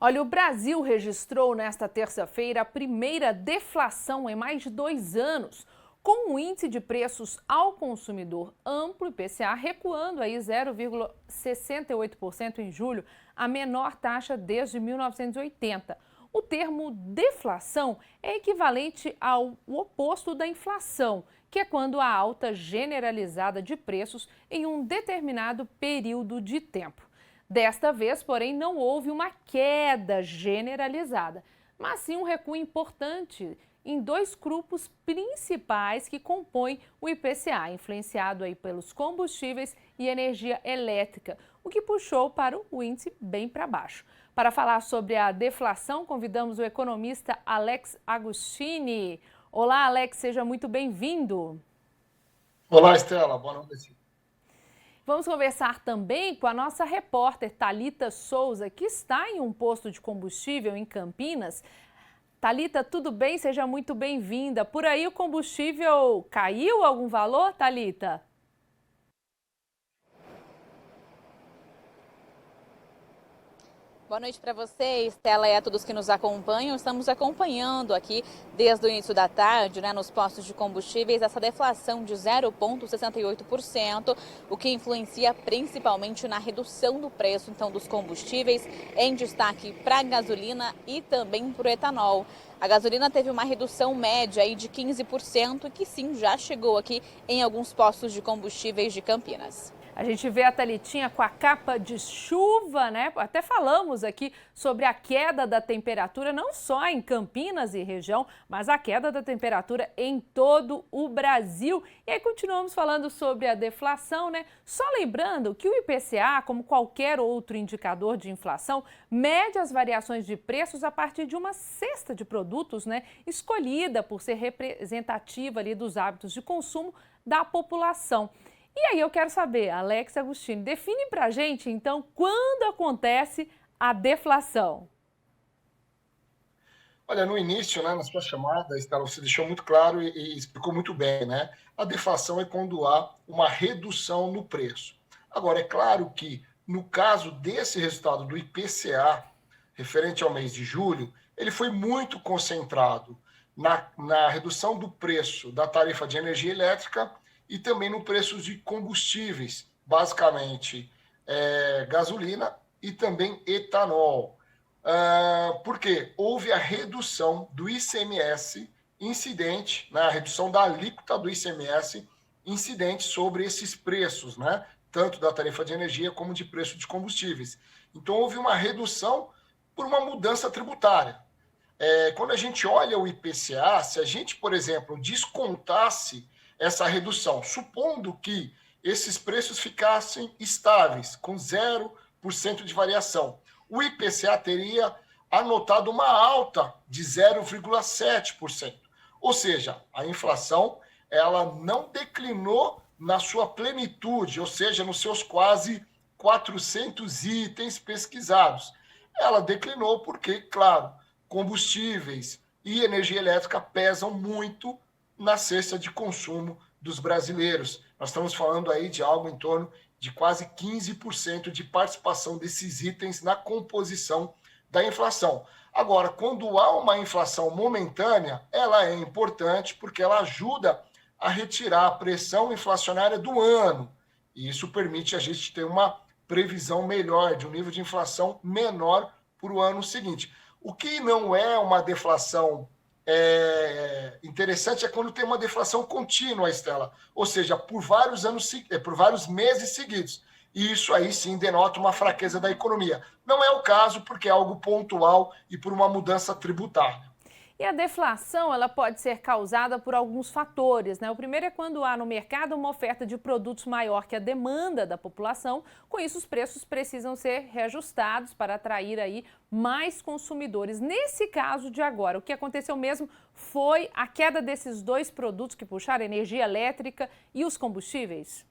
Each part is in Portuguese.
Olha, o Brasil registrou nesta terça-feira a primeira deflação em mais de 2 anos, com o índice de preços ao consumidor amplo, IPCA, recuando aí 0,68% em julho, a menor taxa desde 1980. O termo deflação é equivalente ao oposto da inflação, que é quando há alta generalizada de preços em um determinado período de tempo. Desta vez, porém, não houve uma queda generalizada, mas sim um recuo importante em dois grupos principais que compõem o IPCA, influenciado aí pelos combustíveis e energia elétrica, o que puxou para o índice bem para baixo. Para falar sobre a deflação, convidamos o economista Alex Agostini. Olá, Alex, seja muito bem-vindo. Olá, Estela, boa noite. Vamos conversar também com a nossa repórter Thalita Souza, que está em um posto de combustível em Campinas. Thalita, tudo bem? Seja muito bem-vinda. Por aí o combustível caiu algum valor, Thalita? Boa noite para você, Estela, e a todos que nos acompanham. Estamos acompanhando aqui desde o início da tarde, nos postos de combustíveis, essa deflação de 0,68%, o que influencia principalmente na redução do preço então dos combustíveis, em destaque para a gasolina e também para o etanol. A gasolina teve uma redução média aí de 15%, que sim, já chegou aqui em alguns postos de combustíveis de Campinas. A gente vê a Thalitinha com a capa de chuva, né? Até falamos aqui sobre a queda da temperatura, não só em Campinas e região, mas a queda da temperatura em todo o Brasil. E aí continuamos falando sobre a deflação, né? Só lembrando que o IPCA, como qualquer outro indicador de inflação, mede as variações de preços a partir de uma cesta de produtos, né? Escolhida por ser representativa ali dos hábitos de consumo da população. E aí eu quero saber, Alex Agostini, define pra gente, então, quando acontece a deflação? Olha, no início, na sua chamada, Estela, você deixou muito claro e explicou muito bem, né? A deflação é quando há uma redução no preço. Agora, é claro que, no caso desse resultado do IPCA, referente ao mês de julho, ele foi muito concentrado na redução do preço da tarifa de energia elétrica e também no preço de combustíveis, basicamente gasolina e também etanol. Porque houve a redução do ICMS incidente, a redução da alíquota do ICMS incidente sobre esses preços, né? Tanto da tarifa de energia como de preço de combustíveis. Então, houve uma redução por uma mudança tributária. Quando a gente olha o IPCA, se a gente, por exemplo, descontasse essa redução, supondo que esses preços ficassem estáveis, com 0% de variação, o IPCA teria anotado uma alta de 0,7%. Ou seja, a inflação ela não declinou na sua plenitude, ou seja, nos seus quase 400 itens pesquisados. Ela declinou porque, claro, combustíveis e energia elétrica pesam muito na cesta de consumo dos brasileiros. Nós estamos falando aí de algo em torno de quase 15% de participação desses itens na composição da inflação. Agora, quando há uma inflação momentânea, ela é importante porque ela ajuda a retirar a pressão inflacionária do ano. E isso permite a gente ter uma previsão melhor, de um nível de inflação menor para o ano seguinte. O que não é uma deflação interessante é quando tem uma deflação contínua, Estela, ou seja, por vários meses seguidos. E isso aí sim denota uma fraqueza da economia. Não é o caso porque é algo pontual e por uma mudança tributária. E a deflação, ela pode ser causada por alguns fatores, né? O primeiro é quando há no mercado uma oferta de produtos maior que a demanda da população. Com isso, os preços precisam ser reajustados para atrair aí mais consumidores. Nesse caso de agora, o que aconteceu mesmo foi a queda desses dois produtos que puxaram a energia elétrica e os combustíveis?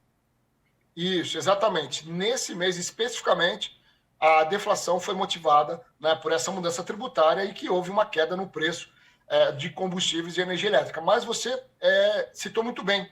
Isso, exatamente. Nesse mês especificamente, a deflação foi motivada, né, por essa mudança tributária e que houve uma queda no preço de combustíveis e energia elétrica. Mas você citou muito bem.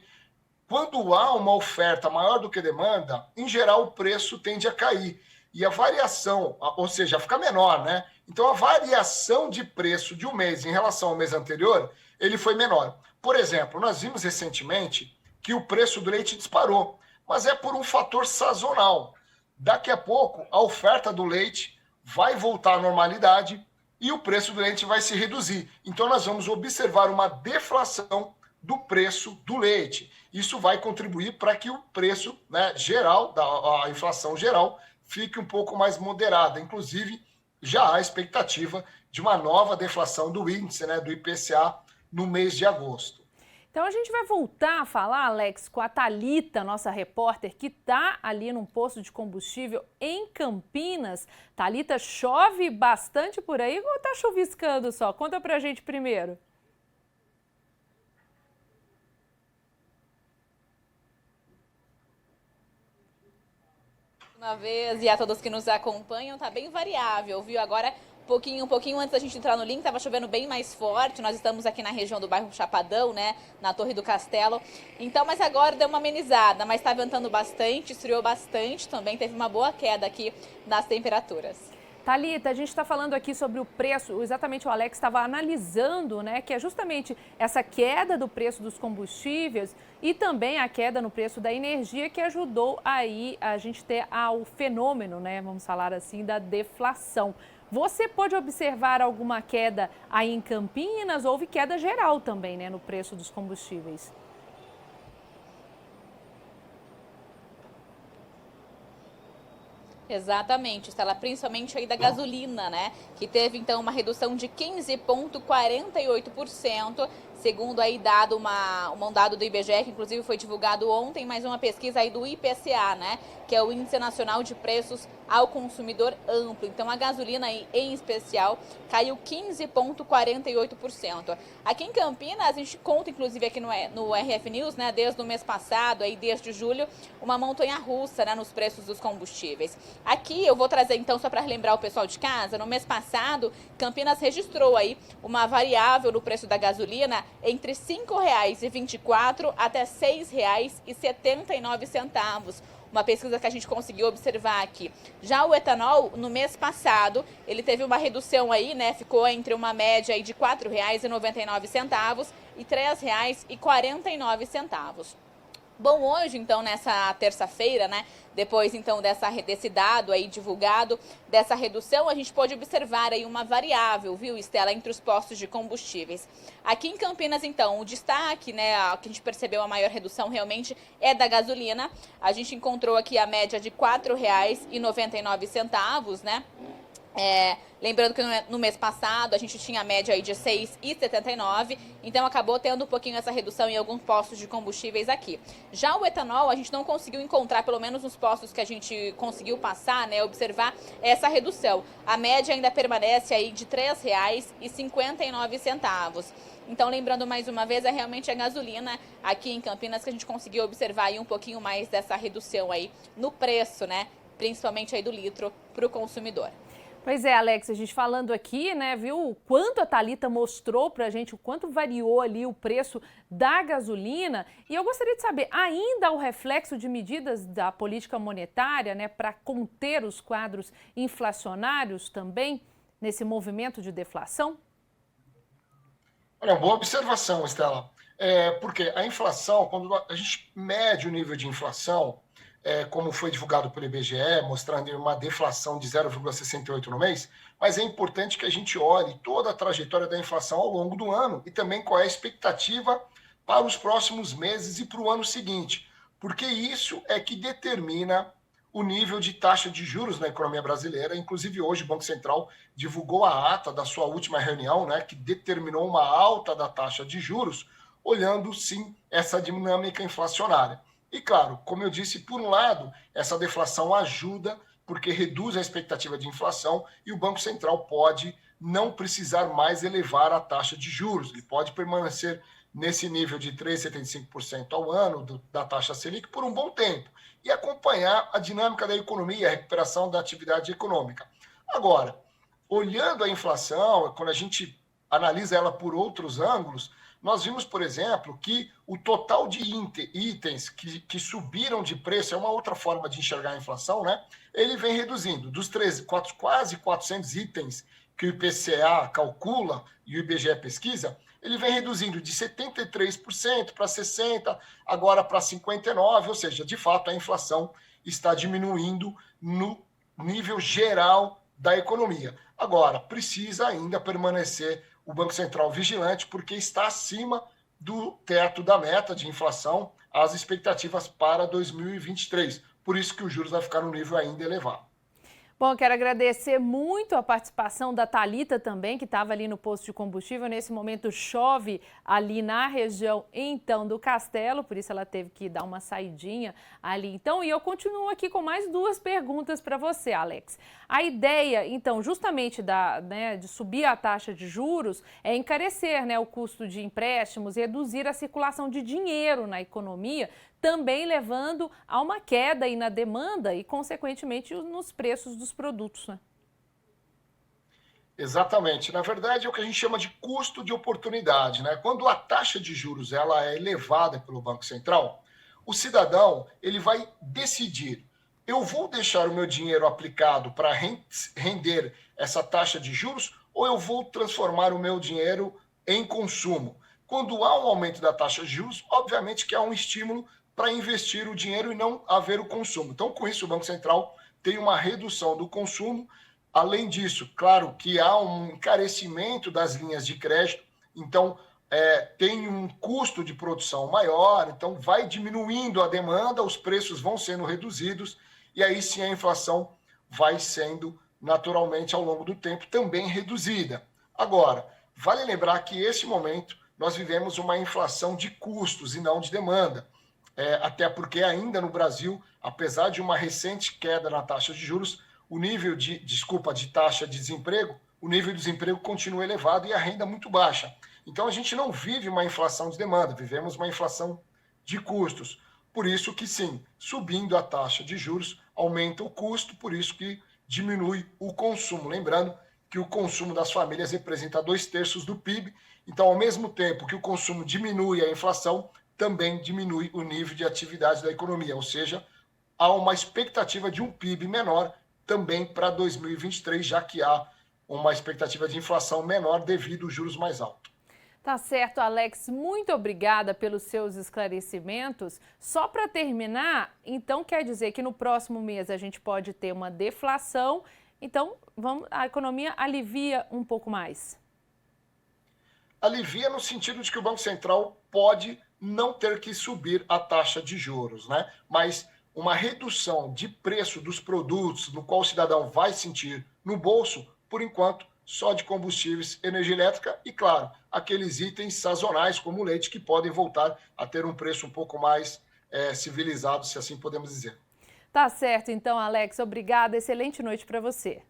Quando há uma oferta maior do que demanda, em geral o preço tende a cair. e a variação, ou seja, fica menor, né? Então, a variação de preço de um mês em relação ao mês anterior, ele foi menor. Por exemplo, nós vimos recentemente que o preço do leite disparou, mas é por um fator sazonal. Daqui a pouco, a oferta do leite vai voltar à normalidade e o preço do leite vai se reduzir. Então, nós vamos observar uma deflação do preço do leite. Isso vai contribuir para que o preço, né, geral, a inflação geral, fique um pouco mais moderada. Inclusive, já há expectativa de uma nova deflação do índice, né, do IPCA, no mês de agosto. Então a gente vai voltar a falar, Alex, com a Thalita, nossa repórter, que está ali num posto de combustível em Campinas. Thalita, chove bastante por aí ou está chuviscando só? Conta pra gente primeiro. Uma vez, e a todos que nos acompanham, tá bem variável, viu? Agora, um pouquinho antes da gente entrar no link, estava chovendo bem mais forte. Nós estamos aqui na região do bairro Chapadão, né? Na Torre do Castelo. Então, mas agora deu uma amenizada, mas está ventando bastante, esfriou bastante também. Teve uma boa queda aqui nas temperaturas. Thalita, a gente está falando aqui sobre o preço, exatamente o Alex estava analisando, né, que é justamente essa queda do preço dos combustíveis e também a queda no preço da energia que ajudou aí a gente ter o fenômeno, né, vamos falar assim, da deflação. Você pôde observar alguma queda aí em Campinas? Houve queda geral também, né, no preço dos combustíveis. Exatamente, Estela, principalmente aí da gasolina, né? Que teve então uma redução de 15,48%, segundo aí um dado do IBGE, que inclusive foi divulgado ontem, mais uma pesquisa aí do IPCA, né? Que é o Índice Nacional de Preços ao Consumidor Amplo. Então a gasolina aí, em especial, caiu 15,48%. Aqui em Campinas, a gente conta inclusive aqui no RF News, né? Desde o mês passado, aí desde julho, uma montanha-russa, né, nos preços dos combustíveis. Aqui eu vou trazer então, só para lembrar o pessoal de casa, no mês passado, Campinas registrou aí uma variável no preço da gasolina entre R$ 5,24 até R$ 6,79. Uma pesquisa que a gente conseguiu observar aqui. Já o etanol, no mês passado, ele teve uma redução aí, né? Ficou entre uma média aí de R$ 4,99 e R$ 3,49. Bom, hoje, então, nessa terça-feira, né, depois, então, desse dado aí divulgado, dessa redução, a gente pode observar aí uma variável, viu, Estela, entre os postos de combustíveis. Aqui em Campinas, então, o destaque, né, que a gente percebeu a maior redução realmente é da gasolina. A gente encontrou aqui a média de R$ 4,99, né? Lembrando que no mês passado a gente tinha a média aí de R$ 6,79, então acabou tendo um pouquinho essa redução em alguns postos de combustíveis aqui. Já o etanol a gente não conseguiu encontrar, pelo menos nos postos que a gente conseguiu passar, né, observar essa redução. A média ainda permanece aí de R$ 3,59. Então, lembrando mais uma vez, é realmente a gasolina aqui em Campinas que a gente conseguiu observar aí um pouquinho mais dessa redução aí no preço, né, principalmente aí do litro para o consumidor. Pois é, Alex, a gente falando aqui, né, viu o quanto a Thalita mostrou pra gente, o quanto variou ali o preço da gasolina. E eu gostaria de saber, ainda há o reflexo de medidas da política monetária, né, para conter os quadros inflacionários também nesse movimento de deflação? Olha, boa observação, Estela. Porque a inflação, quando a gente mede o nível de inflação, como foi divulgado pelo IBGE, mostrando uma deflação de 0,68 no mês, mas é importante que a gente olhe toda a trajetória da inflação ao longo do ano e também qual é a expectativa para os próximos meses e para o ano seguinte, porque isso é que determina o nível de taxa de juros na economia brasileira. Inclusive, hoje o Banco Central divulgou a ata da sua última reunião, né, que determinou uma alta da taxa de juros, olhando, sim, essa dinâmica inflacionária. E, claro, como eu disse, por um lado, essa deflação ajuda, porque reduz a expectativa de inflação e o Banco Central pode não precisar mais elevar a taxa de juros. Ele pode permanecer nesse nível de 3,75% ao ano da taxa Selic por um bom tempo e acompanhar a dinâmica da economia, a recuperação da atividade econômica. Agora, olhando a inflação, quando a gente analisa ela por outros ângulos, nós vimos, por exemplo, que o total de itens que subiram de preço, é uma outra forma de enxergar a inflação, né? Ele vem reduzindo. Dos quase 400 itens que o IPCA calcula e o IBGE pesquisa, ele vem reduzindo de 73% para 60%, agora para 59%, ou seja, de fato a inflação está diminuindo no nível geral da economia. Agora, precisa ainda permanecer o Banco Central vigilante, porque está acima do teto da meta de inflação, as expectativas para 2023. Por isso que os juros vai ficar num nível ainda elevado. Bom, quero agradecer muito a participação da Thalita também, que estava ali no posto de combustível. Nesse momento chove ali na região, então, do Castelo, por isso ela teve que dar uma saidinha ali. Então, e eu continuo aqui com mais duas perguntas para você, Alex. A ideia, então, justamente de subir a taxa de juros é encarecer, o custo de empréstimos e reduzir a circulação de dinheiro na economia, também levando a uma queda aí na demanda e, consequentemente, nos preços dos produtos, né? Exatamente. Na verdade, é o que a gente chama de custo de oportunidade, né? Quando a taxa de juros ela é elevada pelo Banco Central, o cidadão ele vai decidir: eu vou deixar o meu dinheiro aplicado para render essa taxa de juros ou eu vou transformar o meu dinheiro em consumo? Quando há um aumento da taxa de juros, obviamente que há um estímulo para investir o dinheiro e não haver o consumo. Então, com isso, o Banco Central tem uma redução do consumo. Além disso, claro que há um encarecimento das linhas de crédito, então tem um custo de produção maior, então vai diminuindo a demanda, os preços vão sendo reduzidos, e aí sim a inflação vai sendo naturalmente ao longo do tempo também reduzida. Agora, vale lembrar que esse momento nós vivemos uma inflação de custos e não de demanda. Até porque ainda no Brasil, apesar de uma recente queda na taxa de juros, o nível de taxa de desemprego, o nível de desemprego continua elevado e a renda muito baixa. Então a gente não vive uma inflação de demanda, vivemos uma inflação de custos. Por isso que sim, subindo a taxa de juros, aumenta o custo, por isso que diminui o consumo. Lembrando que o consumo das famílias representa 2/3 do PIB, então ao mesmo tempo que o consumo diminui a inflação, também diminui o nível de atividade da economia, ou seja, há uma expectativa de um PIB menor também para 2023, já que há uma expectativa de inflação menor devido aos juros mais altos. Tá certo, Alex. Muito obrigada pelos seus esclarecimentos. Só para terminar, então quer dizer que no próximo mês a gente pode ter uma deflação, então a economia alivia um pouco mais? Alivia no sentido de que o Banco Central pode não ter que subir a taxa de juros, né? Mas uma redução de preço dos produtos, no qual o cidadão vai sentir no bolso, por enquanto, só de combustíveis, energia elétrica e, claro, aqueles itens sazonais, como o leite, que podem voltar a ter um preço um pouco mais civilizado, se assim podemos dizer. Tá certo, então, Alex. Obrigada. Excelente noite para você.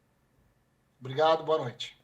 Obrigado, boa noite.